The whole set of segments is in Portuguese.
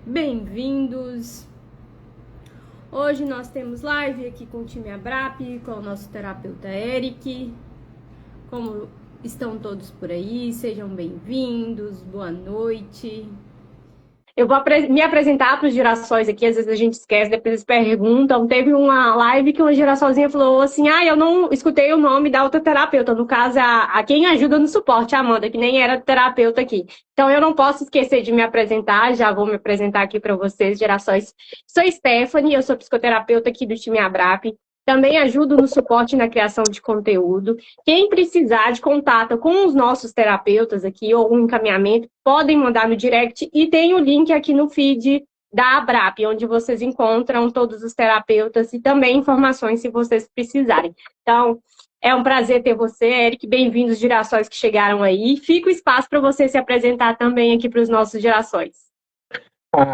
Bem-vindos! Hoje nós temos live aqui com o time Abrap, com o nosso terapeuta Eric. Como estão todos por aí? Sejam bem-vindos, boa noite. Eu vou me apresentar para os girassóis aqui, às vezes a gente esquece, depois eles perguntam. Teve uma live que uma girassózinha falou assim, eu não escutei o nome da outra terapeuta, no caso a quem ajuda no suporte, a Amanda, que nem era terapeuta aqui. Então eu não posso esquecer de me apresentar, já vou me apresentar aqui para vocês, girassóis. Sou Stephanie, eu sou psicoterapeuta aqui do time Abrap. Também ajudo no suporte na criação de conteúdo. Quem precisar de contato com os nossos terapeutas aqui ou um encaminhamento, podem mandar no direct e tem o link aqui no feed da Abrap, onde vocês encontram todos os terapeutas e também informações se vocês precisarem. Então, é um prazer ter você, Eric. Bem-vindos, girassóis que chegaram aí. Fica o espaço para você se apresentar também aqui para os nossos girassóis.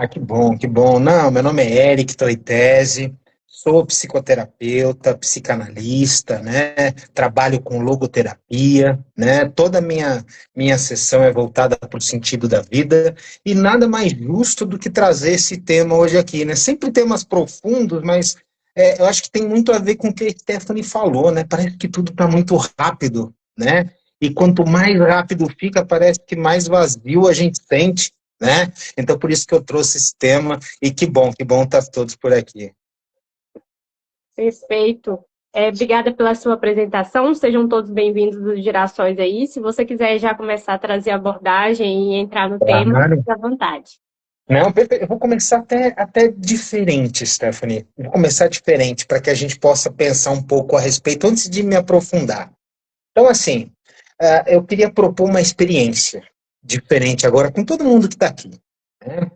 Que bom, que bom. Não, meu nome é Eric Toitese. Sou psicoterapeuta, psicanalista, né? Trabalho com logoterapia, né? Toda a minha sessão é voltada para o sentido da vida e nada mais justo do que trazer esse tema hoje aqui, né? Sempre temas profundos, mas eu acho que tem muito a ver com o que a Stephanie falou, né? Parece que tudo está muito rápido, né? E quanto mais rápido fica, parece que mais vazio a gente sente, né? Então, por isso que eu trouxe esse tema e que bom estar todos por aqui. Perfeito. Obrigada pela sua apresentação. Sejam todos bem-vindos dos Girassóis aí. Se você quiser já começar a trazer a abordagem e entrar no tema, fique à vontade. Não, eu vou começar até diferente, Stephanie. Vou começar diferente para que a gente possa pensar um pouco a respeito antes de me aprofundar. Então, assim, eu queria propor uma experiência diferente agora com todo mundo que está aqui, né?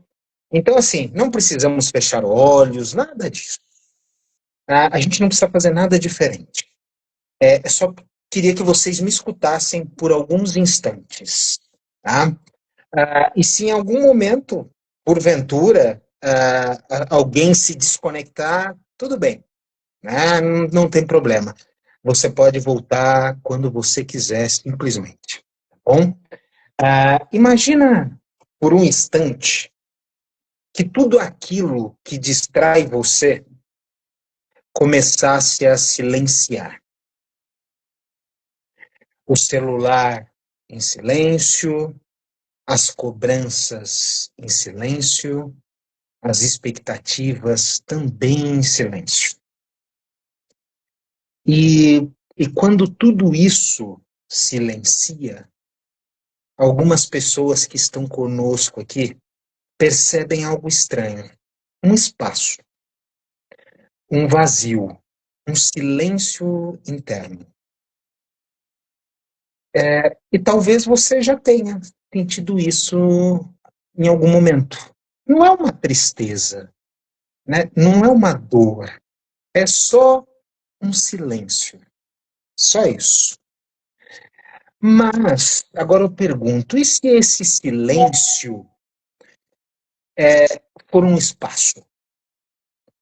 Então, assim, não precisamos fechar olhos, nada disso. A gente não precisa fazer nada diferente. Só queria que vocês me escutassem por alguns instantes, tá? E se em algum momento, porventura, alguém se desconectar, tudo bem, né? Não tem problema. Você pode voltar quando você quiser, simplesmente. Tá bom? Imagina por um instante que tudo aquilo que distrai você começasse a silenciar. O celular em silêncio, as cobranças em silêncio, as expectativas também em silêncio. E quando tudo isso silencia, algumas pessoas que estão conosco aqui percebem algo estranho. Um espaço, um vazio, um silêncio interno. E talvez você já tenha sentido isso em algum momento. Não é uma tristeza, né? Não é uma dor, é só um silêncio. Só isso. Mas, agora eu pergunto, e se esse silêncio for um espaço?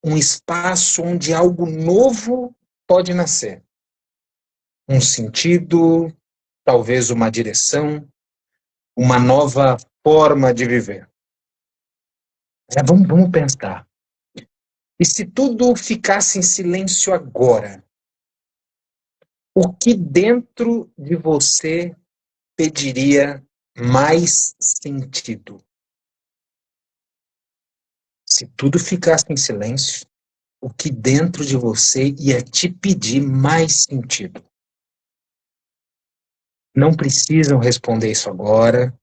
Um espaço onde algo novo pode nascer? Um sentido, talvez uma direção, uma nova forma de viver. Vamos pensar. E se tudo ficasse em silêncio agora? O que dentro de você pediria mais sentido? Se tudo ficasse em silêncio, o que dentro de você ia te pedir mais sentido? Não precisam responder isso agora,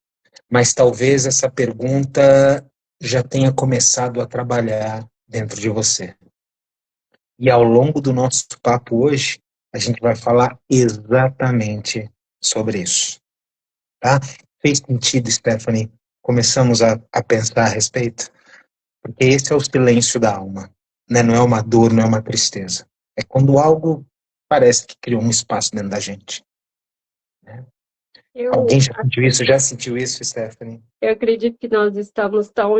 mas talvez essa pergunta já tenha começado a trabalhar dentro de você. E ao longo do nosso papo hoje, a gente vai falar exatamente sobre isso. Tá? Fez sentido, Stephanie? Começamos a pensar a respeito? Porque esse é o silêncio da alma, né? Não é uma dor, não é uma tristeza. É quando algo parece que criou um espaço dentro da gente. Né? Alguém já sentiu isso? Já sentiu isso, Stephanie? Eu acredito que nós estamos tão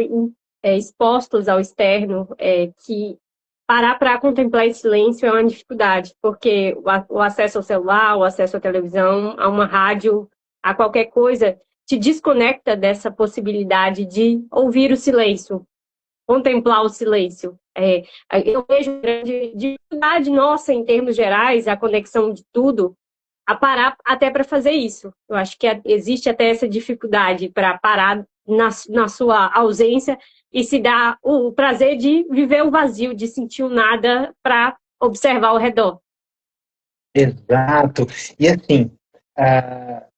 expostos ao externo que parar para contemplar esse silêncio é uma dificuldade, porque o acesso ao celular, o acesso à televisão, a uma rádio, a qualquer coisa, te desconecta dessa possibilidade de ouvir o silêncio. contemplar o silêncio. Eu vejo grande dificuldade nossa, em termos gerais, a conexão de tudo, a parar até para fazer isso. Eu acho que existe até essa dificuldade para parar na sua ausência e se dar o prazer de viver o vazio, de sentir o nada para observar ao redor. Exato. E assim,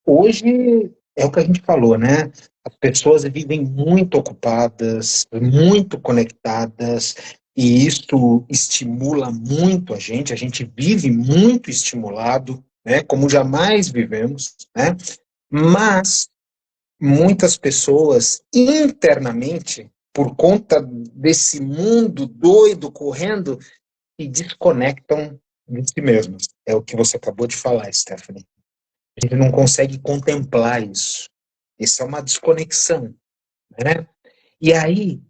hoje é o que a gente falou, né? As pessoas vivem muito ocupadas, muito conectadas, e isso estimula muito a gente vive muito estimulado, né? Como jamais vivemos, né? Mas muitas pessoas internamente, por conta desse mundo doido correndo, se desconectam de si mesmos. É o que você acabou de falar, Stephanie. A gente não consegue contemplar isso. Isso é uma desconexão, né? E aí,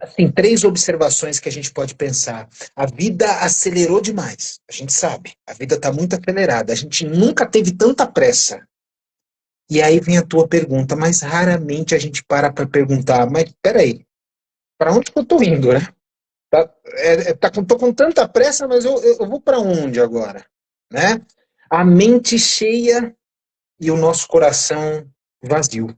assim, três observações que a gente pode pensar. A vida acelerou demais, a gente sabe. A vida está muito acelerada. A gente nunca teve tanta pressa. E aí vem a tua pergunta, mas raramente a gente para perguntar, mas peraí, para onde que eu estou indo, né? Tô com tanta pressa, mas eu vou para onde agora, né? A mente cheia e o nosso coração vazio,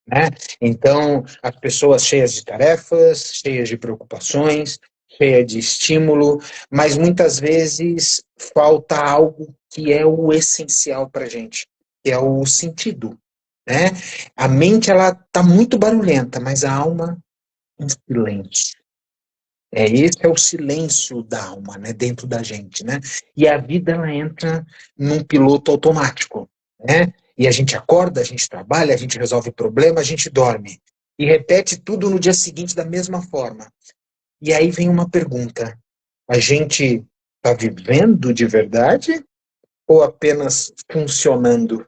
né? Então, as pessoas cheias de tarefas, cheias de preocupações, cheias de estímulo, mas muitas vezes falta algo que é o essencial para a gente, que é o sentido, né? A mente, ela tá muito barulhenta, mas a alma em silêncio. Esse é o silêncio da alma, né, dentro da gente, né? E a vida, ela entra num piloto automático, né? E a gente acorda, a gente trabalha, a gente resolve problema, a gente dorme. E repete tudo no dia seguinte da mesma forma. E aí vem uma pergunta: a gente está vivendo de verdade ou apenas funcionando,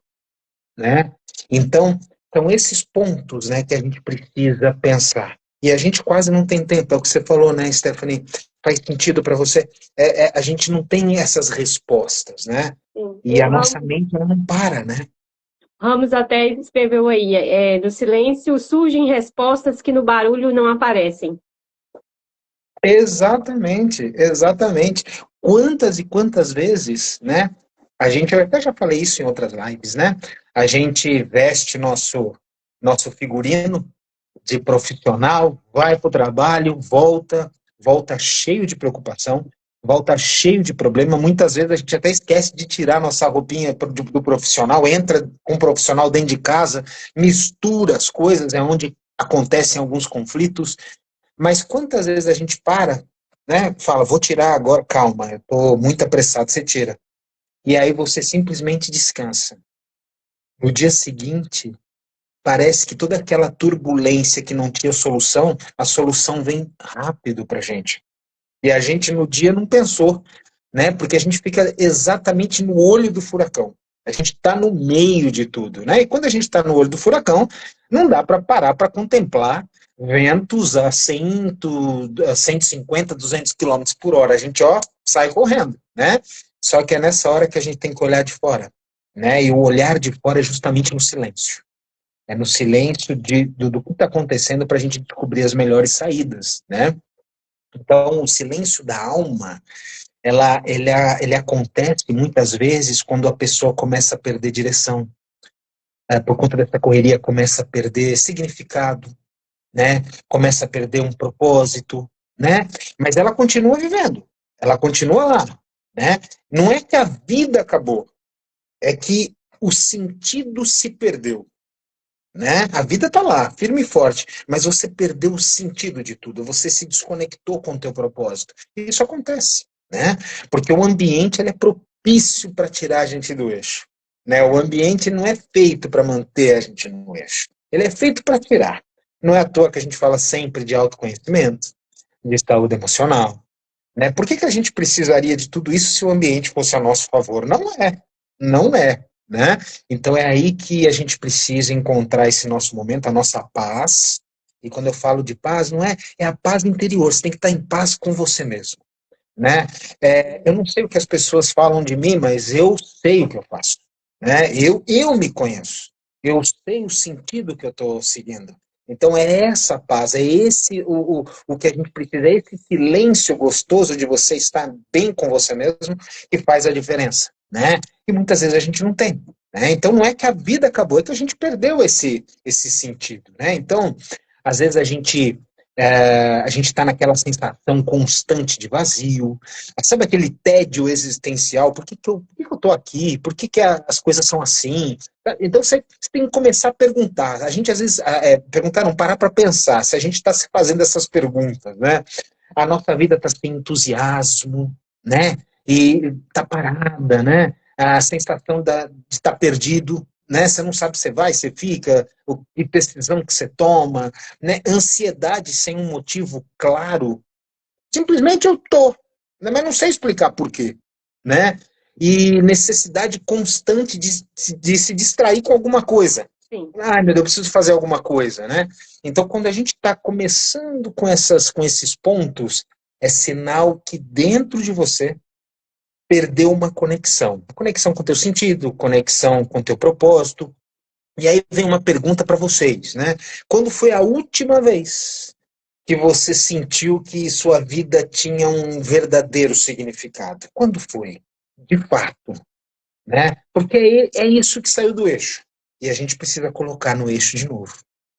né? Então, são esses pontos, né, que a gente precisa pensar. E a gente quase não tem tempo, é o que você falou, né, Stephanie? Faz sentido para você? A gente não tem essas respostas, né? Sim. E a nossa mente, ela não para, né? Ramos até escreveu aí, no silêncio surgem respostas que no barulho não aparecem. Exatamente, exatamente. Quantas e quantas vezes, né? A gente, eu até já falei isso em outras lives, né? A gente veste nosso figurino de profissional, vai para o trabalho, volta cheio de preocupação, volta cheio de problema. Muitas vezes a gente até esquece de tirar nossa roupinha do profissional, entra com um profissional dentro de casa, mistura as coisas, é onde acontecem alguns conflitos. Mas quantas vezes a gente para, né? Fala, vou tirar agora, calma, eu estou muito apressado, você tira. E aí você simplesmente descansa. No dia seguinte, parece que toda aquela turbulência que não tinha solução, a solução vem rápido para a gente. E a gente no dia não pensou, né? Porque a gente fica exatamente no olho do furacão. A gente está no meio de tudo, né? E quando a gente está no olho do furacão, não dá para parar para contemplar ventos a 100, a 150, 200 quilômetros por hora. A gente, ó, sai correndo, né? Só que é nessa hora que a gente tem que olhar de fora, né? E o olhar de fora é justamente no silêncio. É no silêncio do que está acontecendo para a gente descobrir as melhores saídas, né? Então, o silêncio da alma, ele acontece muitas vezes quando a pessoa começa a perder direção, por conta dessa correria, começa a perder significado, né? Começa a perder um propósito, né? Mas ela continua vivendo, ela continua lá, né? Não é que a vida acabou, é que o sentido se perdeu. Né? A vida está lá, firme e forte, mas você perdeu o sentido de tudo, você se desconectou com o teu propósito. E isso acontece, né? Porque o ambiente ele é propício para tirar a gente do eixo, né? O ambiente não é feito para manter a gente no eixo, ele é feito para tirar. Não é à toa que a gente fala sempre de autoconhecimento, de saúde emocional, né? Por que a gente precisaria de tudo isso se o ambiente fosse a nosso favor? Não é, não é, né? Então é aí que a gente precisa encontrar esse nosso momento, a nossa paz. E quando eu falo de paz, não é a paz interior, você tem que estar em paz com você mesmo, né? Eu não sei o que as pessoas falam de mim, mas eu sei o que eu faço, né? Eu me conheço, eu sei o sentido que eu estou seguindo. Então é essa paz, é esse o que a gente precisa, é esse silêncio gostoso de você estar bem com você mesmo que faz a diferença, né? E muitas vezes a gente não tem, né? Então não é que a vida acabou, é que a gente perdeu esse sentido, né? Então, às vezes a gente está naquela sensação constante de vazio, sabe aquele tédio existencial, por que que eu tô aqui? Por que que as coisas são assim? Então você tem que começar a perguntar. A gente às vezes perguntar, não parar para pensar. Se a gente está se fazendo essas perguntas, né? A nossa vida está sem entusiasmo, né? E está parada, né? A sensação de estar perdido, né? Você não sabe se você vai, se fica, que decisão que você toma, né? Ansiedade sem um motivo claro. Simplesmente eu tô, né? Mas não sei explicar por quê, né? E necessidade constante de se distrair com alguma coisa. Sim. Ai, meu Deus, eu preciso fazer alguma coisa, né? Então, quando a gente está começando com esses pontos, é sinal que dentro de você perdeu uma conexão. Conexão com o teu sentido, conexão com o teu propósito. E aí vem uma pergunta para vocês, né? Quando foi a última vez que você sentiu que sua vida tinha um verdadeiro significado? Quando foi? De fato, né? Porque é isso que saiu do eixo. E a gente precisa colocar no eixo de novo.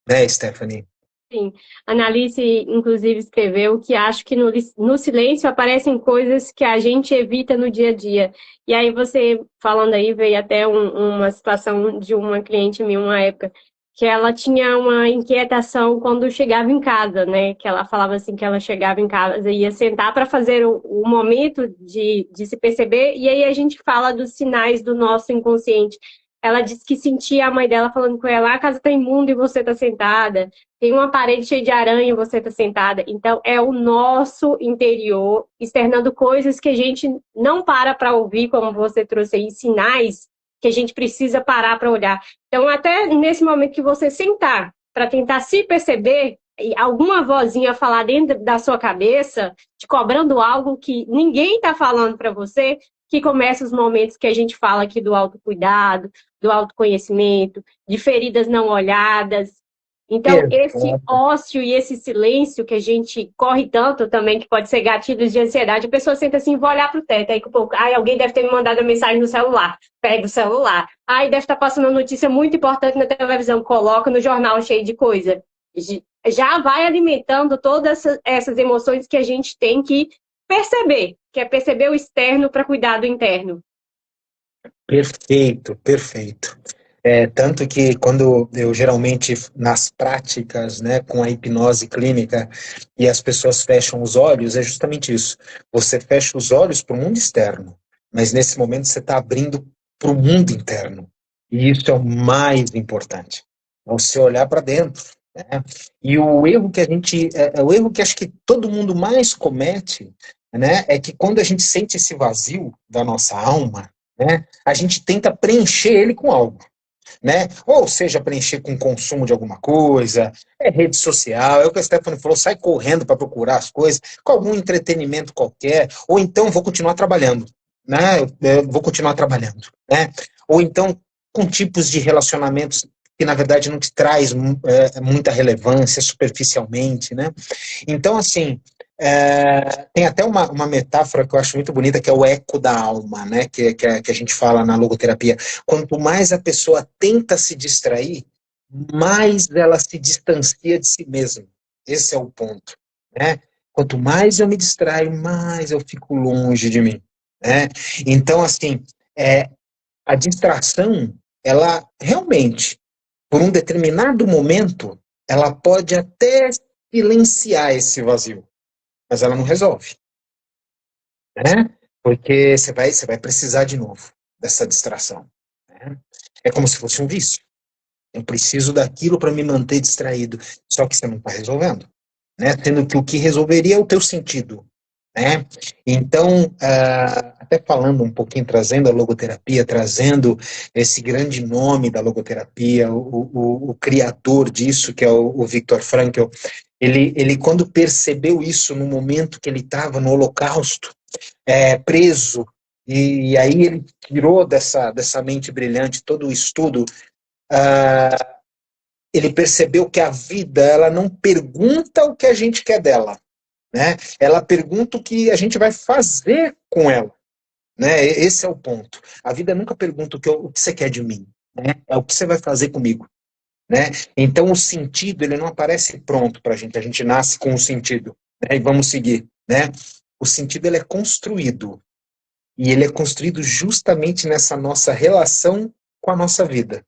Né, Stephanie? Sim, a Analice, inclusive, escreveu que acho que no silêncio aparecem coisas que a gente evita no dia a dia. E aí você, falando aí, veio até uma situação de uma cliente minha, uma época, que ela tinha uma inquietação quando chegava em casa, né? Que ela falava assim, que ela chegava em casa e ia sentar para fazer o momento de se perceber, e aí a gente fala dos sinais do nosso inconsciente. Ela disse que sentia a mãe dela falando com ela, a casa tá imunda e você tá sentada, tem uma parede cheia de aranha e você está sentada. Então, é o nosso interior externando coisas que a gente não para ouvir, como você trouxe aí, sinais que a gente precisa parar para olhar. Então, até nesse momento que você sentar para tentar se perceber, e alguma vozinha falar dentro da sua cabeça, te cobrando algo que ninguém está falando para você, que começa os momentos que a gente fala aqui do autocuidado, do autoconhecimento, de feridas não olhadas. Então, esse Exato. ócio e esse silêncio que a gente corre tanto também, que pode ser gatilhos de ansiedade, a pessoa senta assim, vou olhar para o teto, aí alguém deve ter me mandado uma mensagem no celular, pega o celular, deve estar passando uma notícia muito importante na televisão, coloca no jornal cheio de coisa. Já vai alimentando todas essas emoções que a gente tem que perceber, que é perceber o externo para cuidar do interno. Perfeito, perfeito. Tanto que quando eu geralmente nas práticas, né, com a hipnose clínica e as pessoas fecham os olhos, é justamente isso. Você fecha os olhos para o mundo externo, mas nesse momento você está abrindo para o mundo interno. E isso é o mais importante. É você olhar para dentro, né? E o erro que o erro que acho que todo mundo mais comete, né, é que quando a gente sente esse vazio da nossa alma, né, a gente tenta preencher ele com algo, né? Ou seja, preencher com consumo de alguma coisa, rede social, é o que a Stephanie falou, sai correndo para procurar as coisas, com algum entretenimento qualquer, ou então vou continuar trabalhando, né? Eu vou continuar trabalhando, né? Ou então com tipos de relacionamentos que na verdade não te traz muita relevância superficialmente, né? Então, assim, tem até uma metáfora que eu acho muito bonita, que é o eco da alma, né? Que a gente fala na logoterapia. Quanto mais a pessoa tenta se distrair, mais ela se distancia de si mesma. Esse é o ponto, né? Quanto mais eu me distraio, mais eu fico longe de mim, né? Então, assim, a distração, ela realmente, por um determinado momento, ela pode até silenciar esse vazio, mas ela não resolve, né? Porque você vai precisar de novo dessa distração, né? É como se fosse um vício. Eu preciso daquilo para me manter distraído, só que você não está resolvendo, né? Sendo que o que resolveria é o teu sentido, né? Então, até falando um pouquinho, trazendo a logoterapia, trazendo esse grande nome da logoterapia, o criador disso, que é o Viktor Frankl, ele quando percebeu isso no momento que ele estava no Holocausto, preso, e aí ele tirou dessa mente brilhante todo o estudo, Ele percebeu que a vida, ela não pergunta o que a gente quer dela, né? Ela pergunta o que a gente vai fazer com ela, né? Esse é o ponto. A vida nunca pergunta o que você quer de mim, né? É o que você vai fazer comigo, né? Então o sentido, ele não aparece pronto para a gente nasce com o sentido, né? E vamos seguir, né? O sentido, ele é construído, e ele é construído justamente nessa nossa relação com a nossa vida.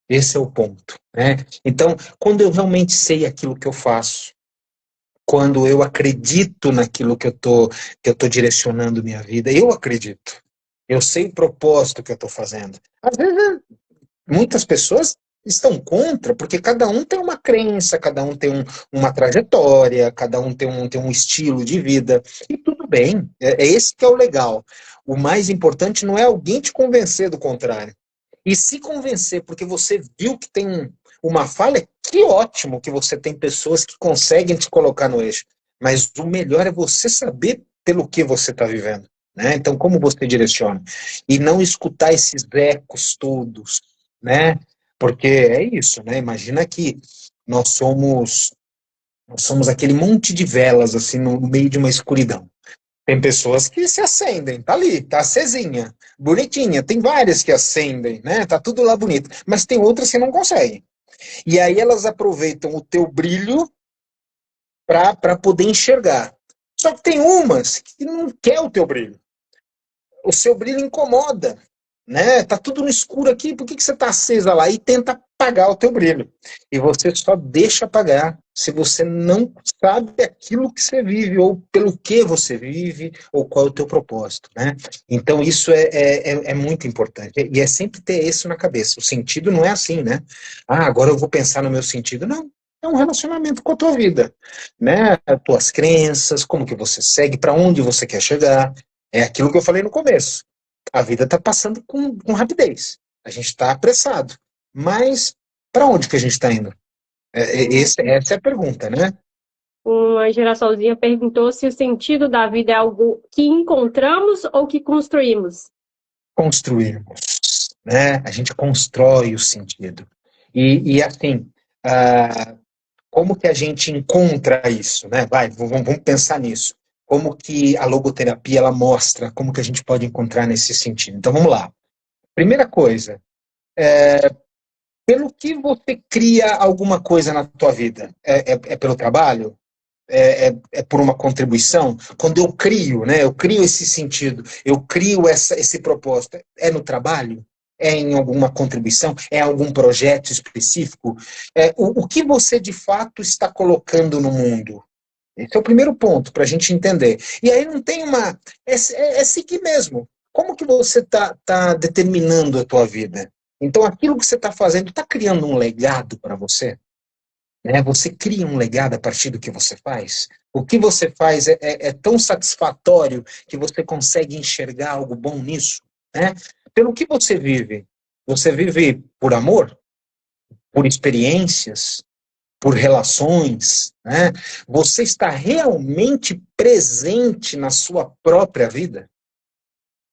Esse é o ponto, né? Então, quando eu realmente sei aquilo que eu faço, quando eu acredito naquilo que eu tô direcionando minha vida, eu acredito. Eu sei o propósito que eu estou fazendo. Às vezes, muitas pessoas estão contra, porque cada um tem uma crença, cada um tem uma trajetória, cada um tem um estilo de vida, e tudo bem, é esse que é o legal. O mais importante não é alguém te convencer do contrário. E se convencer, porque você viu que tem uma falha, que ótimo que você tem pessoas que conseguem te colocar no eixo. Mas o melhor é você saber pelo que você está vivendo, né? Então, como você direciona? E não escutar esses ecos todos, né? Porque é isso, né? Imagina que nós somos, nós somos aquele monte de velas, assim, no meio de uma escuridão. Tem pessoas que se acendem, tá ali, tá acesinha, bonitinha. Tem várias que acendem, né? Tá tudo lá bonito. Mas tem outras que não conseguem. E aí elas aproveitam o teu brilho para poder enxergar. Só que tem umas que não quer o teu brilho. O seu brilho incomoda, né? Tá tudo no escuro aqui, por que você tá acesa lá? E tenta apagar o teu brilho. E você só deixa apagar se você não sabe aquilo que você vive, ou pelo que você vive, ou qual é o teu propósito, né? Então isso é muito importante. E é sempre ter isso na cabeça. O sentido não é assim, né? Ah, agora eu vou pensar no meu sentido. Não. É um relacionamento com a tua vida, né? As tuas crenças, como que você segue, para onde você quer chegar. É aquilo que eu falei no começo. A vida está passando com rapidez. A gente está apressado. Mas para onde que a gente está indo? Essa é a pergunta, né? Uma geraçãozinha perguntou se o sentido da vida é algo que encontramos ou que construímos. Construirmos, né? A gente constrói o sentido. E assim, como que a gente encontra isso, né? Vamos pensar nisso. Como que a logoterapia, ela mostra como que a gente pode encontrar nesse sentido. Então vamos lá. Primeira coisa, pelo que você cria alguma coisa na tua vida? É pelo trabalho? É por uma contribuição? Quando eu crio, né? Eu crio esse sentido, eu crio esse propósito. É no trabalho? É em alguma contribuição? É em algum projeto específico? O que você de fato está colocando no mundo? Esse é o primeiro ponto para a gente entender. E aí não tem uma. É seguir mesmo. Como que você tá determinando a tua vida? Então, aquilo que você está fazendo está criando um legado para você? Né? Você cria um legado a partir do que você faz? O que você faz é tão satisfatório que você consegue enxergar algo bom nisso? Né? Pelo que você vive? Você vive por amor? Por experiências? Por relações, né? Você está realmente presente na sua própria vida,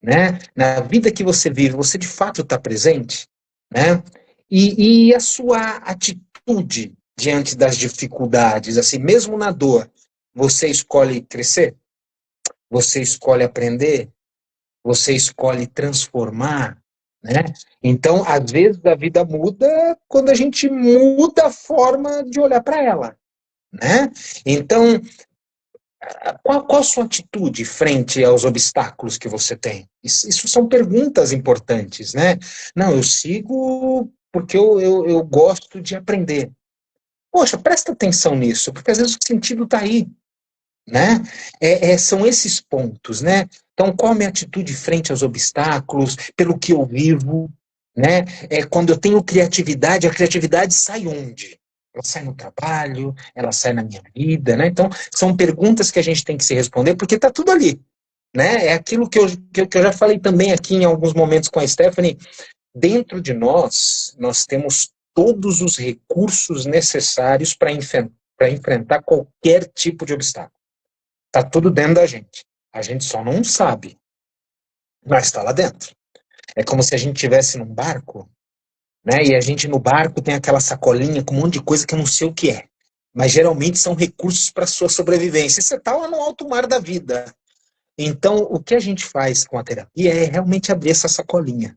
né? Na vida que você vive, você de fato está presente, né? E a sua atitude diante das dificuldades, assim, mesmo na dor, você escolhe crescer, você escolhe aprender, você escolhe transformar, né? Então, às vezes a vida muda quando a gente muda a forma de olhar para ela, né? Então, qual a sua atitude frente aos obstáculos que você tem? Isso são perguntas importantes, né? Não, eu sigo porque eu gosto de aprender. Poxa, presta atenção nisso, porque às vezes o sentido está aí, né? São esses pontos, né? Então, qual a minha atitude frente aos obstáculos, pelo que eu vivo, né? Quando eu tenho criatividade, a criatividade sai onde? Ela sai no trabalho, ela sai na minha vida, né? Então, são perguntas que a gente tem que se responder, porque está tudo ali, né? É aquilo que eu já falei também aqui em alguns momentos com a Stephanie. Dentro de nós temos todos os recursos necessários para enfrentar qualquer tipo de obstáculo. Está tudo dentro da gente. A gente só não sabe, mas está lá dentro. É como se a gente estivesse num barco, né? E a gente no barco tem aquela sacolinha com um monte de coisa que eu não sei o que é. Mas geralmente são recursos para sua sobrevivência. E você está lá no alto mar da vida. Então, o que a gente faz com a terapia é realmente abrir essa sacolinha.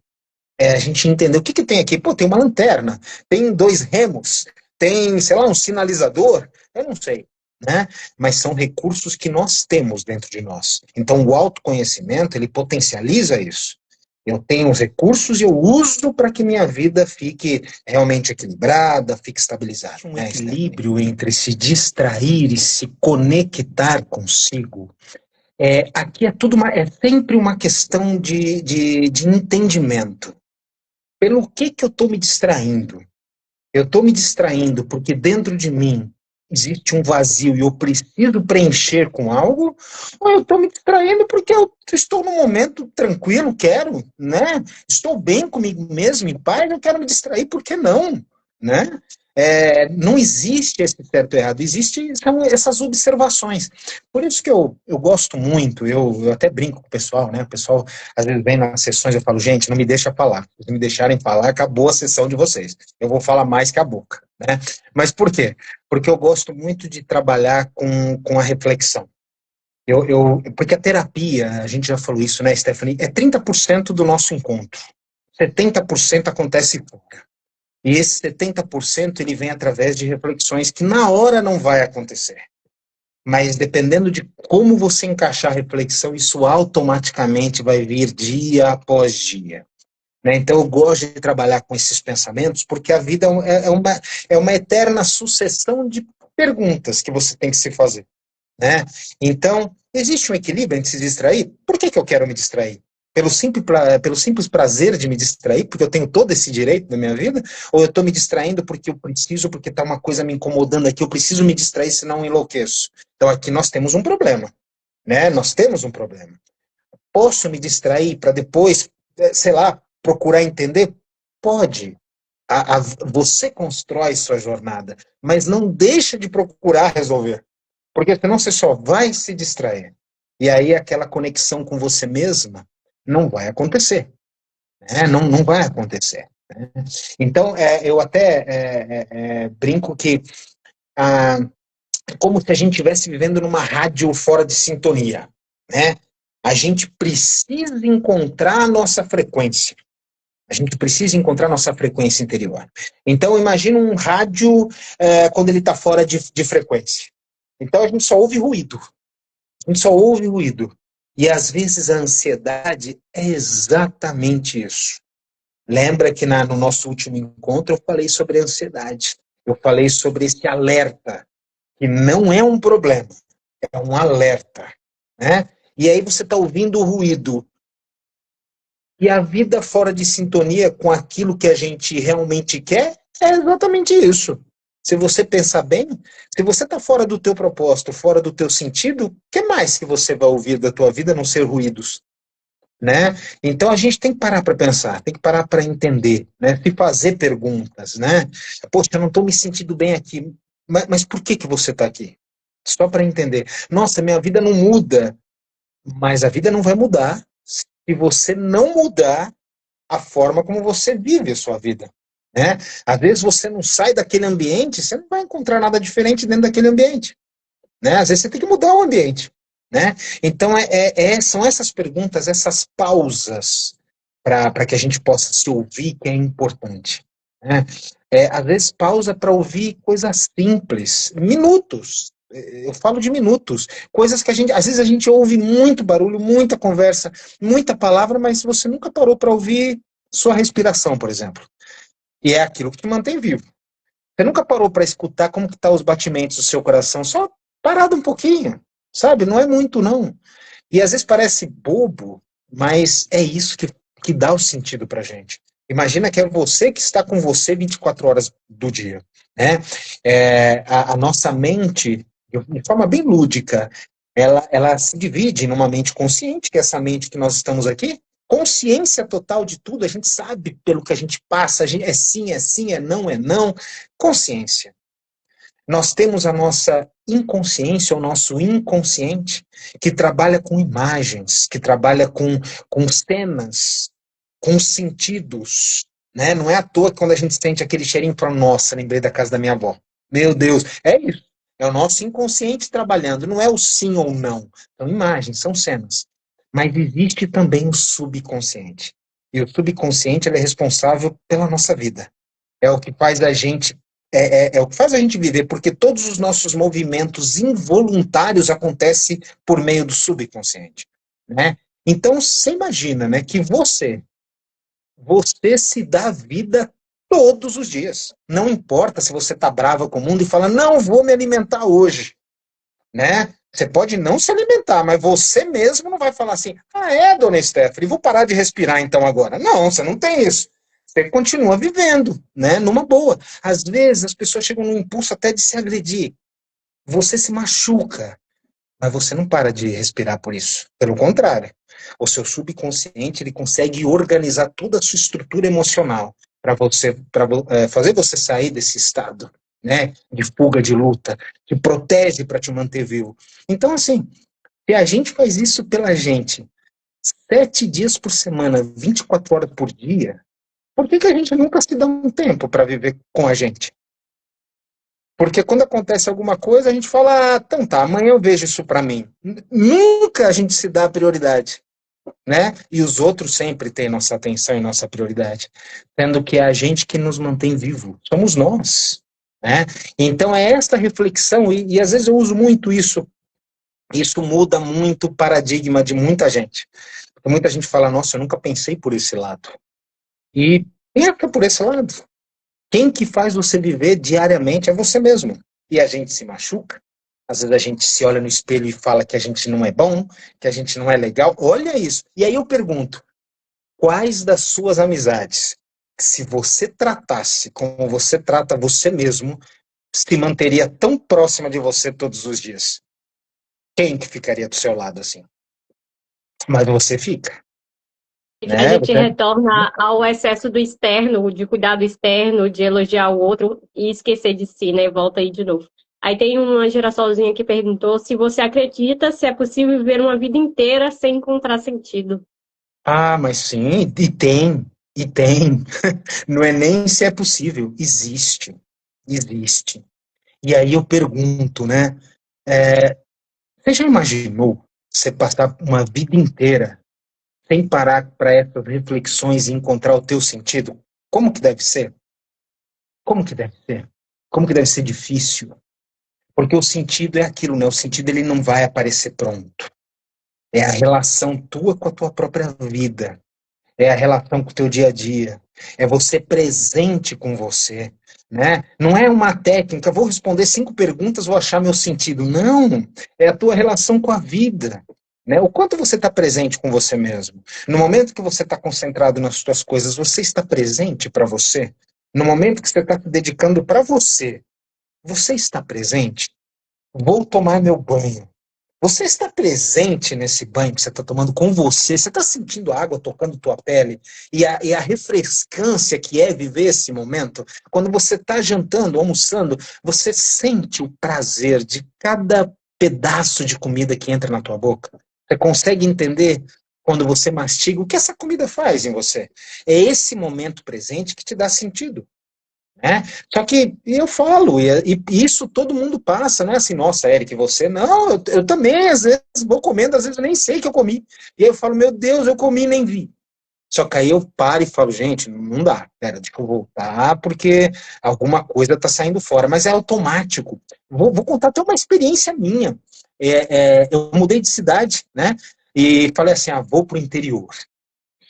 É a gente entender o que, que tem aqui. Pô, tem uma lanterna, tem 2 remos, tem, sei lá, um sinalizador, eu não sei, né? Mas são recursos que nós temos dentro de nós. Então, o autoconhecimento, ele potencializa isso. Eu tenho os recursos e eu uso para que minha vida fique realmente equilibrada, fique estabilizada. Um equilíbrio entre se distrair e se conectar consigo. Aqui é sempre uma questão de entendimento. Pelo que eu estou me distraindo? Eu estou me distraindo porque dentro de mim existe um vazio e eu preciso preencher com algo? Ou eu estou me distraindo porque eu estou num momento tranquilo, quero, né? Estou bem comigo mesmo, em paz, eu quero me distrair, por que não? Né? Não existe esse certo e errado, existem essas observações. Por isso que eu gosto muito, eu até brinco com o pessoal, né? O pessoal às vezes vem nas sessões, eu falo, gente, não me deixa falar. Se me deixarem falar, acabou a sessão de vocês. Eu vou falar mais que a boca, né? Mas por quê? Porque eu gosto muito de trabalhar com a reflexão. Porque a terapia, a gente já falou isso, né, Stephanie, é 30% do nosso encontro. 70% acontece fora. E esse 70% ele vem através de reflexões que na hora não vai acontecer. Mas dependendo de como você encaixar a reflexão, isso automaticamente vai vir dia após dia. Né? Então eu gosto de trabalhar com esses pensamentos, porque a vida é uma eterna sucessão de perguntas que você tem que se fazer. Né? Então, existe um equilíbrio entre se distrair? Por que eu quero me distrair? Pelo simples prazer de me distrair, porque eu tenho todo esse direito na minha vida? Ou eu estou me distraindo porque eu preciso, porque está uma coisa me incomodando aqui, eu preciso me distrair, senão eu enlouqueço? Então aqui nós temos um problema, né? Nós temos um problema. Posso me distrair para depois, sei lá, procurar entender? Pode. Você constrói sua jornada, mas não deixa de procurar resolver. Porque senão você só vai se distrair. E aí aquela conexão com você mesma não vai acontecer. Né? Não vai acontecer. Né? Então, eu até brinco que é como se a gente estivesse vivendo numa rádio fora de sintonia. Né? A gente precisa encontrar a nossa frequência. A gente precisa encontrar a nossa frequência interior. Então, imagina um rádio quando ele está fora de frequência. Então, a gente só ouve ruído. A gente só ouve ruído. E, às vezes, a ansiedade é exatamente isso. Lembra que no nosso último encontro eu falei sobre a ansiedade. Eu falei sobre esse alerta, que não é um problema, é um alerta. Né? E aí você está ouvindo o ruído. E a vida fora de sintonia com aquilo que a gente realmente quer é exatamente isso. Se você pensar bem, se você está fora do teu propósito, fora do teu sentido, o que mais que você vai ouvir da tua vida a não ser ruídos? Né? Então a gente tem que parar para pensar, tem que parar para entender, né? Se fazer perguntas, né? Poxa, eu não estou me sentindo bem aqui, mas por que você está aqui? Só para entender. Nossa, minha vida não muda, mas a vida não vai mudar se você não mudar a forma como você vive a sua vida. Né? Às vezes você não sai daquele ambiente, você não vai encontrar nada diferente dentro daquele ambiente. Né? Às vezes você tem que mudar o ambiente. Né? Então são essas perguntas, essas pausas para que a gente possa se ouvir que é importante. Né? Às vezes pausa para ouvir coisas simples, minutos. Eu falo de minutos, coisas que às vezes a gente ouve muito barulho, muita conversa, muita palavra, mas você nunca parou para ouvir sua respiração, por exemplo. E é aquilo que te mantém vivo. Você nunca parou para escutar como que tá os batimentos do seu coração, só parado um pouquinho, sabe? Não é muito, não. E às vezes parece bobo, mas é isso que dá o sentido pra gente. Imagina que é você que está com você 24 horas do dia. Né? A nossa mente, de forma bem lúdica, ela se divide numa mente consciente, que é essa mente que nós estamos aqui, consciência total de tudo, a gente sabe pelo que a gente passa, é sim, é não, consciência. Nós temos a nossa inconsciência, o nosso inconsciente, que trabalha com imagens, que trabalha com cenas, com sentidos, né? Não é à toa que quando a gente sente aquele cheirinho, para nossa, lembrei da casa da minha avó. Meu Deus, é isso. É o nosso inconsciente trabalhando, não é o sim ou não. São imagens, são cenas. Mas existe também o subconsciente. E o subconsciente ele é responsável pela nossa vida. É o que faz a gente é o que faz a gente viver, porque todos os nossos movimentos involuntários acontecem por meio do subconsciente, né? Então, você imagina, né, que você se dá vida todos os dias. Não importa se você está brava com o mundo e fala, não vou me alimentar hoje, né? Você pode não se alimentar, mas você mesmo não vai falar assim, dona Stephanie, vou parar de respirar então agora. Não, você não tem isso. Você continua vivendo, né? Numa boa. Às vezes as pessoas chegam num impulso até de se agredir. Você se machuca, mas você não para de respirar por isso. Pelo contrário, o seu subconsciente ele consegue organizar toda a sua estrutura emocional para fazer você sair desse estado, né, de fuga, de luta, te protege para te manter vivo. Então, assim, se a gente faz isso pela gente, 7 dias por semana, 24 horas por dia, por que a gente nunca se dá um tempo para viver com a gente? Porque quando acontece alguma coisa, a gente fala, então tá, amanhã eu vejo isso para mim. Nunca a gente se dá prioridade, né? E os outros sempre têm nossa atenção e nossa prioridade, sendo que é a gente que nos mantém vivo, somos nós, né? Então é esta reflexão, e às vezes eu uso muito isso muda muito o paradigma de muita gente. Porque muita gente fala, nossa, eu nunca pensei por esse lado. E pensa por esse lado. Quem que faz você viver diariamente é você mesmo. E a gente se machuca. Às vezes a gente se olha no espelho e fala que a gente não é bom, que a gente não é legal. Olha isso. E aí eu pergunto, quais das suas amizades, se você tratasse como você trata você mesmo, se manteria tão próxima de você todos os dias? Quem que ficaria do seu lado assim? Mas você fica, A né? gente retorna ao excesso do externo, de cuidar do externo, de elogiar o outro e esquecer de si, né? Volta aí de novo. Aí tem uma girassolzinha que perguntou se você acredita se é possível viver uma vida inteira sem encontrar sentido. Mas sim, e tem. Não é nem se é possível, existe. E aí eu pergunto, né? Você já imaginou você passar uma vida inteira sem parar para essas reflexões e encontrar o teu sentido? Como que deve ser? Como que deve ser? Como que deve ser difícil? Porque o sentido é aquilo, né? O sentido ele não vai aparecer pronto. É a relação tua com a tua própria vida. É a relação com o teu dia a dia. É você presente com você, né? Não é uma técnica, vou responder 5 perguntas, vou achar meu sentido. Não, é a tua relação com a vida, né? O quanto você está presente com você mesmo. No momento que você está concentrado nas tuas coisas, você está presente para você? No momento que você está se dedicando para você, você está presente? Vou tomar meu banho. Você está presente nesse banho que você está tomando com você? Você está sentindo a água tocando tua pele? E a refrescância que é viver esse momento? Quando você está jantando, almoçando, você sente o prazer de cada pedaço de comida que entra na tua boca? Você consegue entender quando você mastiga o que essa comida faz em você? É esse momento presente que te dá sentido. Né? Só que eu falo, e isso todo mundo passa, não é assim, nossa, Eric, você não, eu também, às vezes, vou comendo, às vezes eu nem sei que eu comi. E aí eu falo, meu Deus, eu comi e nem vi. Só que aí eu paro e falo, gente, não dá, pera, deixa eu voltar, porque alguma coisa está saindo fora, mas é automático. Vou contar até uma experiência minha. Eu mudei de cidade, né? E falei assim, vou pro interior.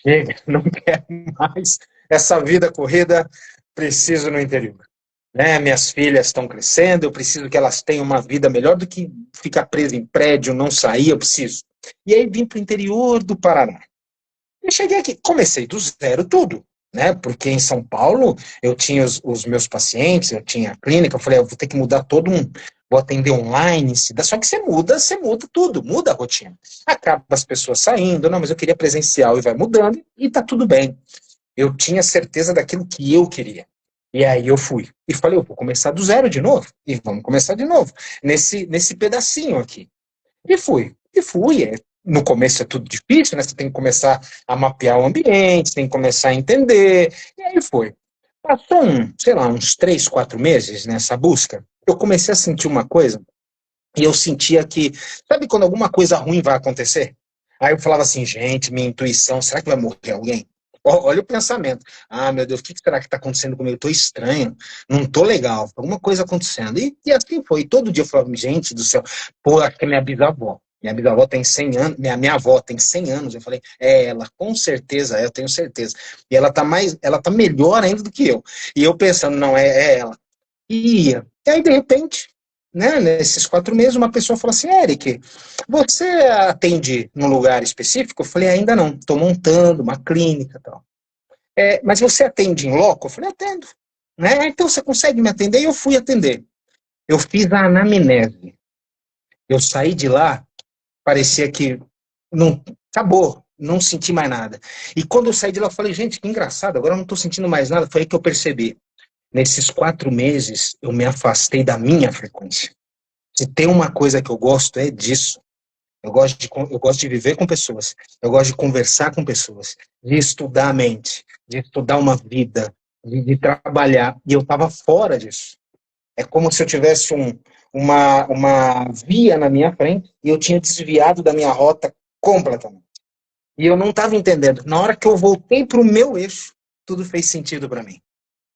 Chega, não quero mais essa vida corrida, preciso no interior. Né? Minhas filhas estão crescendo, eu preciso que elas tenham uma vida melhor do que ficar presa em prédio, não sair, eu preciso. E aí vim para o interior do Paraná. E cheguei aqui, comecei do zero tudo, né? Porque em São Paulo eu tinha os meus pacientes, eu tinha a clínica, eu falei, eu vou ter que mudar vou atender online, só que você muda tudo, muda a rotina. Acaba as pessoas saindo, não, mas eu queria presencial, e vai mudando, e tá tudo bem. Eu tinha certeza daquilo que eu queria. E aí eu fui. E falei, eu vou começar do zero de novo. E vamos começar de novo. Nesse pedacinho aqui. E fui. no começo é tudo difícil, né? Você tem que começar a mapear o ambiente, tem que começar a entender. E aí foi. Passou, sei lá, uns 3, 4 meses nessa busca, eu comecei a sentir uma coisa, e eu sentia que, sabe quando alguma coisa ruim vai acontecer? Aí eu falava assim, gente, minha intuição, será que vai morrer alguém? Olha o pensamento. Ah, meu Deus, o que será que está acontecendo comigo? Eu tô estranho, não tô legal, alguma coisa acontecendo. E assim foi. Todo dia eu falava, gente do céu, pô, acho que é minha bisavó. Minha bisavó tem 100 anos, minha avó tem 100 anos. Eu falei, é ela, com certeza, eu tenho certeza. E ela tá melhor ainda do que eu. E eu pensando, não, é ela. E ia. E aí, de repente, né, nesses 4 meses, uma pessoa falou assim, Eric, você atende num lugar específico? Eu falei, ainda não, estou montando uma clínica e tal. Mas você atende em loco? Eu falei, atendo. Né? Então você consegue me atender? E eu fui atender. Eu fiz a anamnese. Eu saí de lá, parecia que não acabou, não senti mais nada. E quando eu saí de lá, eu falei, gente, que engraçado, agora eu não estou sentindo mais nada. Foi aí que eu percebi. Nesses 4 meses, eu me afastei da minha frequência. Se tem uma coisa que eu gosto, é disso. Eu gosto de viver com pessoas. Eu gosto de conversar com pessoas. De estudar a mente. De estudar uma vida. De trabalhar. E eu estava fora disso. É como se eu tivesse uma via na minha frente e eu tinha desviado da minha rota completamente. E eu não estava entendendo. Na hora que eu voltei para o meu eixo, tudo fez sentido para mim.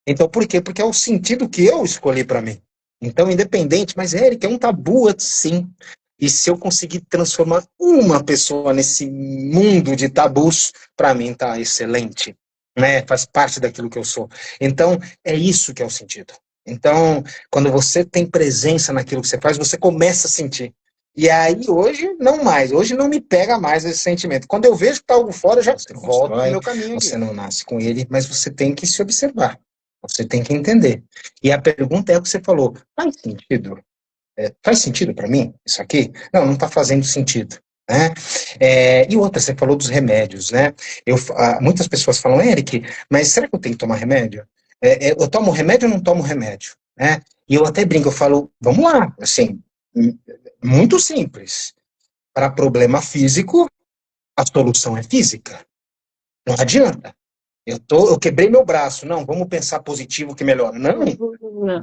Então, por quê? Porque é o sentido que eu escolhi para mim. Então, independente, mas, Eric, é um tabu, sim. E se eu conseguir transformar uma pessoa nesse mundo de tabus, para mim tá excelente. Né? Faz parte daquilo que eu sou. Então, é isso que é o sentido. Então, quando você tem presença naquilo que você faz, você começa a sentir. E aí, hoje, não mais. Hoje não me pega mais esse sentimento. Quando eu vejo que tá algo fora, eu já volto pro meu caminho. Você não nasce com ele, mas você tem que se observar. Você tem que entender. E a pergunta é o que você falou. Faz sentido? Faz sentido para mim isso aqui? Não, não está fazendo sentido. Né? E outra, você falou dos remédios, né? Muitas pessoas falam, Eric, mas será que eu tenho que tomar remédio? Eu tomo remédio ou não tomo remédio? Né? E eu até brinco, eu falo, vamos lá, assim, muito simples. Para problema físico, a solução é física. Não adianta. Eu quebrei meu braço. Não, vamos pensar positivo que melhora. Não, Não.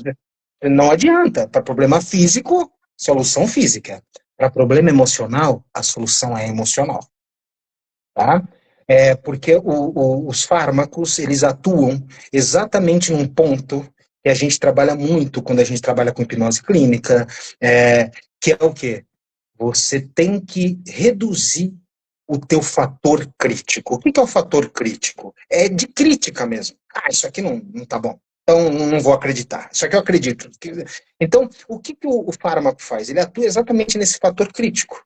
não adianta. Para problema físico, solução física. Para problema emocional, a solução é emocional. Tá? Porque os fármacos, eles atuam exatamente num ponto que a gente trabalha muito quando a gente trabalha com hipnose clínica, que é o quê? Você tem que reduzir o teu fator crítico. O que é o fator crítico? É de crítica mesmo. Ah, isso aqui não tá bom. Então, não vou acreditar. Isso aqui eu acredito. Então, o que o fármaco faz? Ele atua exatamente nesse fator crítico.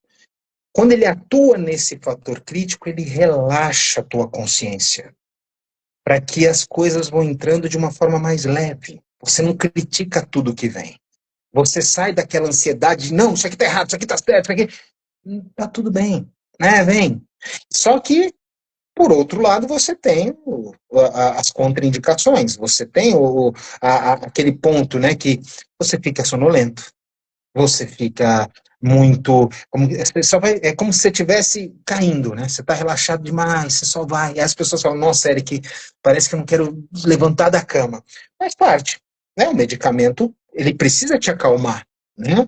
Quando ele atua nesse fator crítico, ele relaxa a tua consciência, para que as coisas vão entrando de uma forma mais leve. Você não critica tudo que vem. Você sai daquela ansiedade de, não, isso aqui tá errado, isso aqui tá certo, isso aqui... Tá tudo bem, né? Vem. Só que, por outro lado, você tem as contraindicações. Você tem aquele ponto, né, que você fica sonolento, você fica muito... é como se você estivesse caindo, né? Você está relaxado demais, você só vai. E as pessoas falam, nossa, Eric, parece que eu não quero levantar da cama. Faz parte, né? O medicamento, ele precisa te acalmar, né?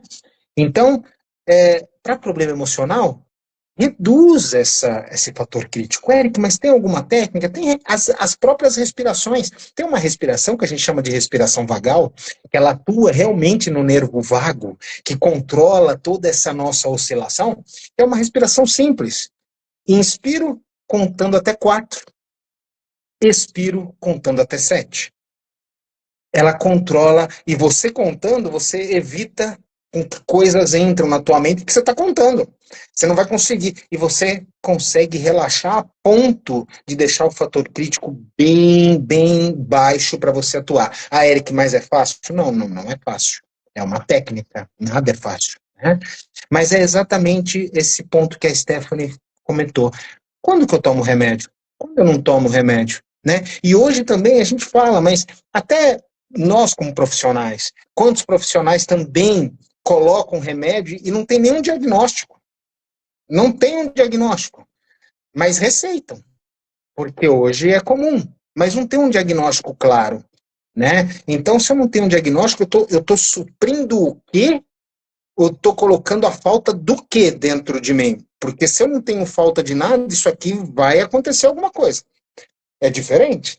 Então, para problema emocional, reduz esse fator crítico. Eric, mas tem alguma técnica? Tem as próprias respirações. Tem uma respiração que a gente chama de respiração vagal, que ela atua realmente no nervo vago, que controla toda essa nossa oscilação. É uma respiração simples. Inspiro contando até 4. Expiro contando até 7. Ela controla, e você contando, você evita que coisas entram na tua mente que você está contando. Você não vai conseguir. E você consegue relaxar a ponto de deixar o fator crítico bem, bem baixo para você atuar. Ah, Eric, mas é fácil? Não, não é fácil. É uma técnica, nada é fácil. Né? Mas é exatamente esse ponto que a Stephanie comentou. Quando que eu tomo remédio? Quando eu não tomo remédio? Né? E hoje também a gente fala, mas até nós como profissionais, quantos profissionais também colocam remédio e não tem nenhum diagnóstico? Não tem um diagnóstico, mas receitam, porque hoje é comum, mas não tem um diagnóstico claro, né? Então, se eu não tenho um diagnóstico, eu tô suprindo o quê? Eu tô colocando a falta do quê dentro de mim? Porque se eu não tenho falta de nada, isso aqui vai acontecer alguma coisa. É diferente,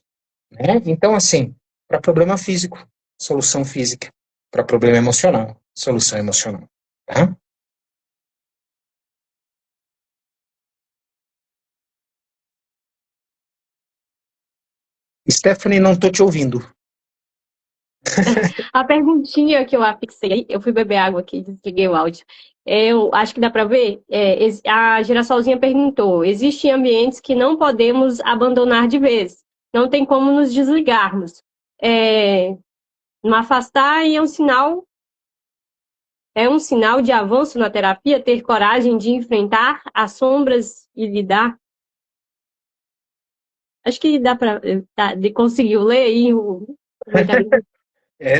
né? Então, assim, para problema físico, solução física. Para problema emocional, solução emocional. Tá? Stephanie, não estou te ouvindo. A perguntinha que eu afixei, eu fui beber água aqui, desliguei o áudio. Eu acho que dá para ver. A Girassolzinha perguntou: existem ambientes que não podemos abandonar de vez, não tem como nos desligarmos. É, no afastar é um sinal de avanço na terapia, ter coragem de enfrentar as sombras e lidar. Acho que dá para conseguiu ler aí o comentário.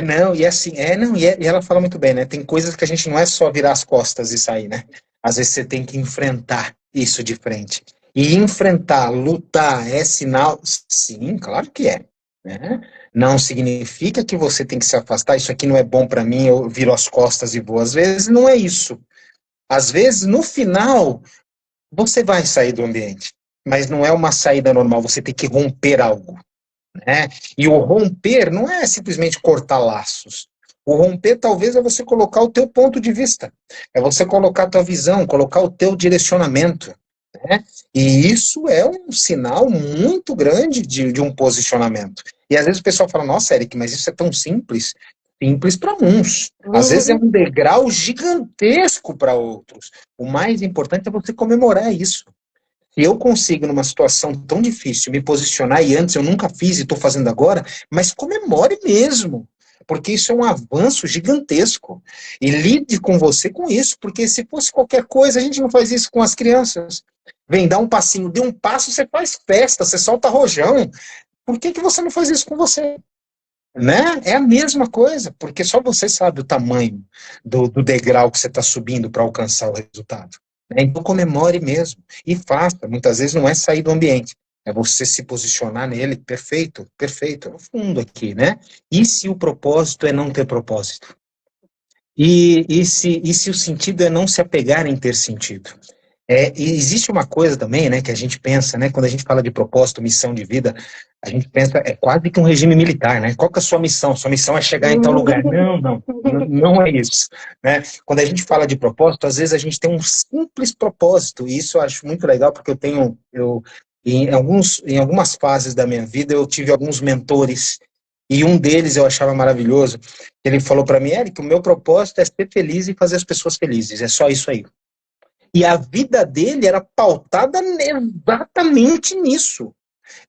Não, e assim, não, e ela fala muito bem, né? Tem coisas que a gente não é só virar as costas e sair, né? Às vezes você tem que enfrentar isso de frente. E enfrentar, lutar, é sinal? Sim, claro que é. Né? Não significa que você tem que se afastar, isso aqui não é bom para mim, eu viro as costas e vou. Às vezes não é isso. Às vezes, no final, você vai sair do ambiente, mas não é uma saída normal, você tem que romper algo. Né? E o romper não é simplesmente cortar laços. O romper talvez é você colocar o teu ponto de vista, é você colocar a tua visão, colocar o teu direcionamento. Né? E isso é um sinal muito grande de um posicionamento. E às vezes o pessoal fala, nossa, Eric, mas isso é tão simples. Simples para uns. Às vezes é um degrau gigantesco para outros. O mais importante é você comemorar isso. Se eu consigo, numa situação tão difícil, me posicionar, e antes eu nunca fiz e estou fazendo agora, mas comemore mesmo, porque isso é um avanço gigantesco. E lide com você com isso, porque se fosse qualquer coisa, a gente não faz isso com as crianças. Vem dar um passinho, dê um passo, você faz festa, você solta rojão. Por que que você não faz isso com você? Né? É a mesma coisa, porque só você sabe o tamanho do degrau que você está subindo para alcançar o resultado. Né? Então comemore mesmo e faça. Muitas vezes não é sair do ambiente, é você se posicionar nele. Perfeito, perfeito. No fundo aqui, né? E se o propósito é não ter propósito? E se o sentido é não se apegar em ter sentido? E existe uma coisa também, né, que a gente pensa, né, quando a gente fala de propósito, missão de vida, a gente pensa, é quase que um regime militar, né? Qual que é a sua missão? Sua missão é chegar em tal lugar. Não, não, não é isso, né? Quando a gente fala de propósito, às vezes a gente tem um simples propósito, e isso eu acho muito legal, porque em algumas fases da minha vida, eu tive alguns mentores, e um deles eu achava maravilhoso. Ele falou para mim, Eric, o meu propósito é ser feliz e fazer as pessoas felizes, é só isso aí. E a vida dele era pautada exatamente nisso.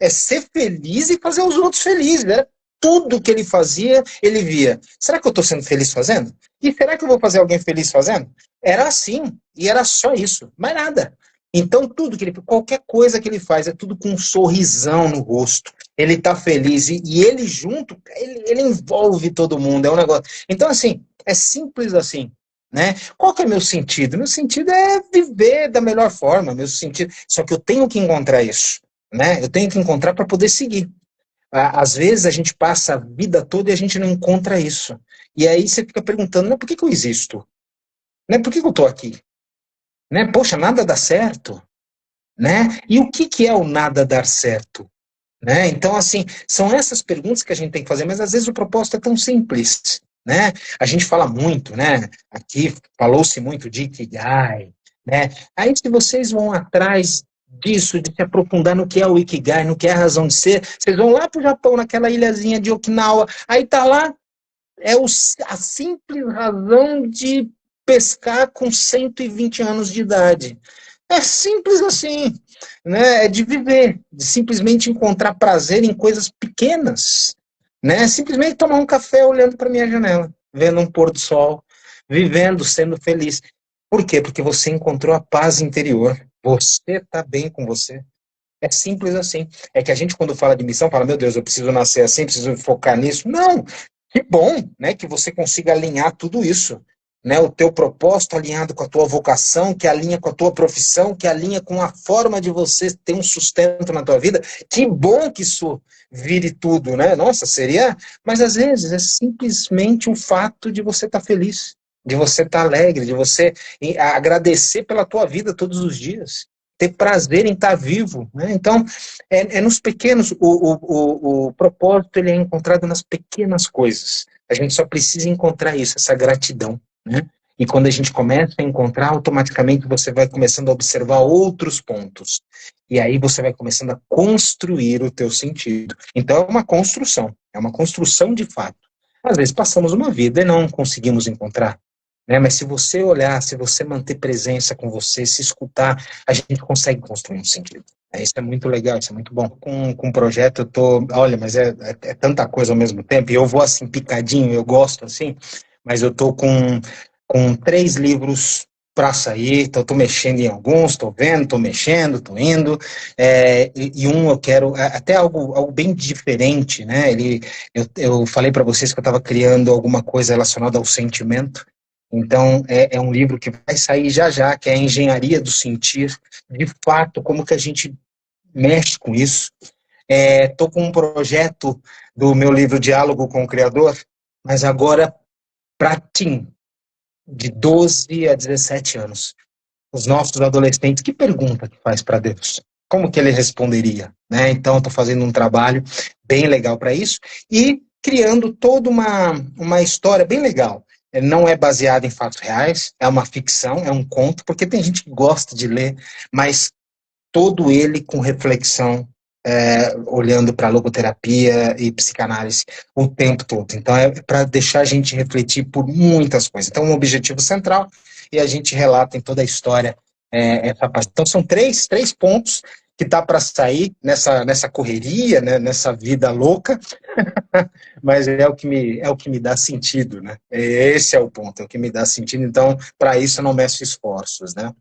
É ser feliz e fazer os outros felizes. Era tudo que ele fazia, ele via. Será que eu estou sendo feliz fazendo? E será que eu vou fazer alguém feliz fazendo? Era assim. E era só isso. Mais nada. Então, qualquer coisa que ele faz, é tudo com um sorrisão no rosto. Ele está feliz. E ele junto, ele envolve todo mundo. É um negócio. Então, assim, é simples assim. Né? Qual que é meu sentido? Meu sentido é viver da melhor forma, meu sentido. Só que eu tenho que encontrar isso, né? Eu tenho que encontrar para poder seguir. Às vezes a gente passa a vida toda e a gente não encontra isso. E aí você fica perguntando, né, por que que eu existo? Né? Por que que eu estou aqui? Né? Poxa, nada dá certo, né? E o que que é o nada dar certo? Né? Então, assim, são essas perguntas que a gente tem que fazer, mas às vezes o propósito é tão simples, né? A gente fala muito, né? Aqui falou-se muito de Ikigai, né? Aí se vocês vão atrás disso, de se aprofundar no que é o Ikigai, no que é a razão de ser, vocês vão lá para o Japão, naquela ilhazinha de Okinawa, aí tá lá, a simples razão de pescar com 120 anos de idade. É simples assim, né? É de viver, de simplesmente encontrar prazer em coisas pequenas, né? Simplesmente tomar um café olhando para minha janela, vendo um pôr do sol, vivendo, sendo feliz. Por quê? Porque você encontrou a paz interior. Você está bem com você. É simples assim. É que a gente, quando fala de missão, fala, meu Deus, eu preciso nascer assim, preciso focar nisso. Não! Que bom, né, que você consiga alinhar tudo isso. né, o teu propósito alinhado com a tua vocação, que alinha com a tua profissão, que alinha com a forma de você ter um sustento na tua vida. Que bom que isso vire tudo, né? Nossa, seria... Mas às vezes é simplesmente o fato de você estar feliz, de você estar alegre, de você agradecer pela tua vida todos os dias, ter prazer em estar vivo, né? Então, é nos pequenos, o propósito ele é encontrado nas pequenas coisas. A gente só precisa encontrar isso, essa gratidão, né? E quando a gente começa a encontrar, automaticamente você vai começando a observar outros pontos. E aí você vai começando a construir o teu sentido. Então é uma construção de fato. Às vezes passamos uma vida e não conseguimos encontrar, né? Mas se você olhar, se você manter presença com você, se escutar, a gente consegue construir um sentido. Isso é muito legal, isso é muito bom. Com um projeto eu tô, olha, mas é tanta coisa ao mesmo tempo, e eu vou assim, picadinho, eu gosto assim, mas eu tô com 3 livros para sair, então tô mexendo em alguns, tô vendo, tô mexendo, tô indo, e um eu quero, até algo bem diferente, né? Eu falei para vocês que eu estava criando alguma coisa relacionada ao sentimento. Então, é um livro que vai sair já já, que é a Engenharia do Sentir, de fato, como que a gente mexe com isso. Estou com um projeto do meu livro Diálogo com o Criador, mas agora para teen, de 12 a 17 anos. Os nossos adolescentes, que pergunta que faz para Deus? Como que ele responderia? Né? Então, estou fazendo um trabalho bem legal para isso e criando toda uma história bem legal. Não é baseado em fatos reais, é uma ficção, é um conto, porque tem gente que gosta de ler, mas todo ele com reflexão, olhando para logoterapia e psicanálise o tempo todo. Então é para deixar a gente refletir por muitas coisas. Então um objetivo central e a gente relata em toda a história essa parte. Então são três pontos que tá para sair nessa correria, né, nessa vida louca, mas é o que me dá sentido, né? Esse é o ponto, é o que me dá sentido. Então, para isso eu não meço esforços, né?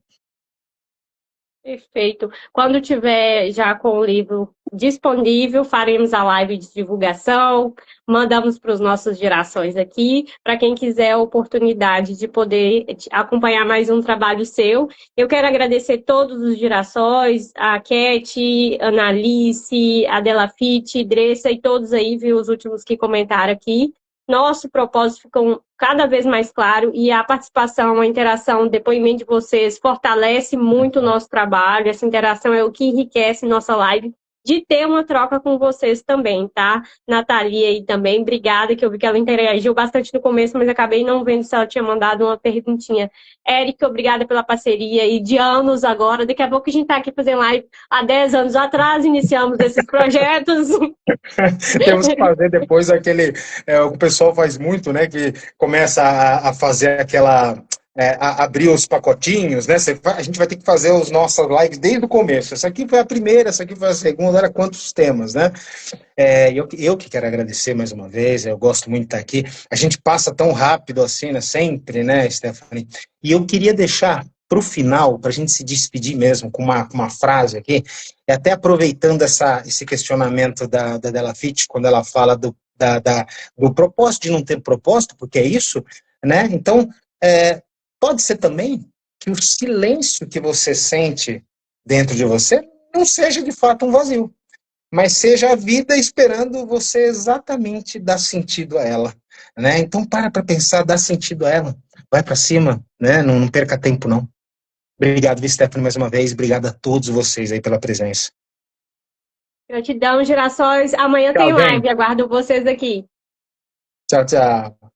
Perfeito. Quando tiver já com o livro disponível, faremos a live de divulgação, mandamos para os nossos gerações aqui, para quem quiser a oportunidade de poder acompanhar mais um trabalho seu. Eu quero agradecer todos os gerações, a Cat, a Analice, a Delafite, Dressa e todos aí, viu, os últimos que comentaram aqui. Nosso propósito ficou cada vez mais claro e a participação, a interação, o depoimento de vocês fortalece muito o nosso trabalho. Essa interação é o que enriquece nossa live, de ter uma troca com vocês também, tá? Natalia aí também, obrigada, que eu vi que ela interagiu bastante no começo, mas acabei não vendo se ela tinha mandado uma perguntinha. Érica, obrigada pela parceria e de anos agora, daqui a pouco a gente tá aqui fazendo live há 10 anos atrás, iniciamos esses projetos. Temos que fazer depois o pessoal faz muito, né, que começa a fazer aquela... a abrir os pacotinhos, né? A gente vai ter que fazer os nossos lives desde o começo. Essa aqui foi a primeira, essa aqui foi a segunda, olha quantos temas, né? Eu que quero agradecer mais uma vez, eu gosto muito de estar aqui. A gente passa tão rápido assim, né? Sempre, né, Stephanie? E eu queria deixar para o final, para a gente se despedir mesmo, com uma frase aqui, e até aproveitando esse questionamento da Delafite, quando ela fala do propósito, de não ter propósito, porque é isso, né? Então, pode ser também que o silêncio que você sente dentro de você não seja de fato um vazio, mas seja a vida esperando você exatamente dar sentido a ela, né? Então para pensar, dá sentido a ela, vai para cima, né? Não perca tempo não. Obrigado, Stephanie, mais uma vez, obrigado a todos vocês aí pela presença. Gratidão, gerações. Amanhã tem live, aguardo vocês aqui. Tchau, tchau.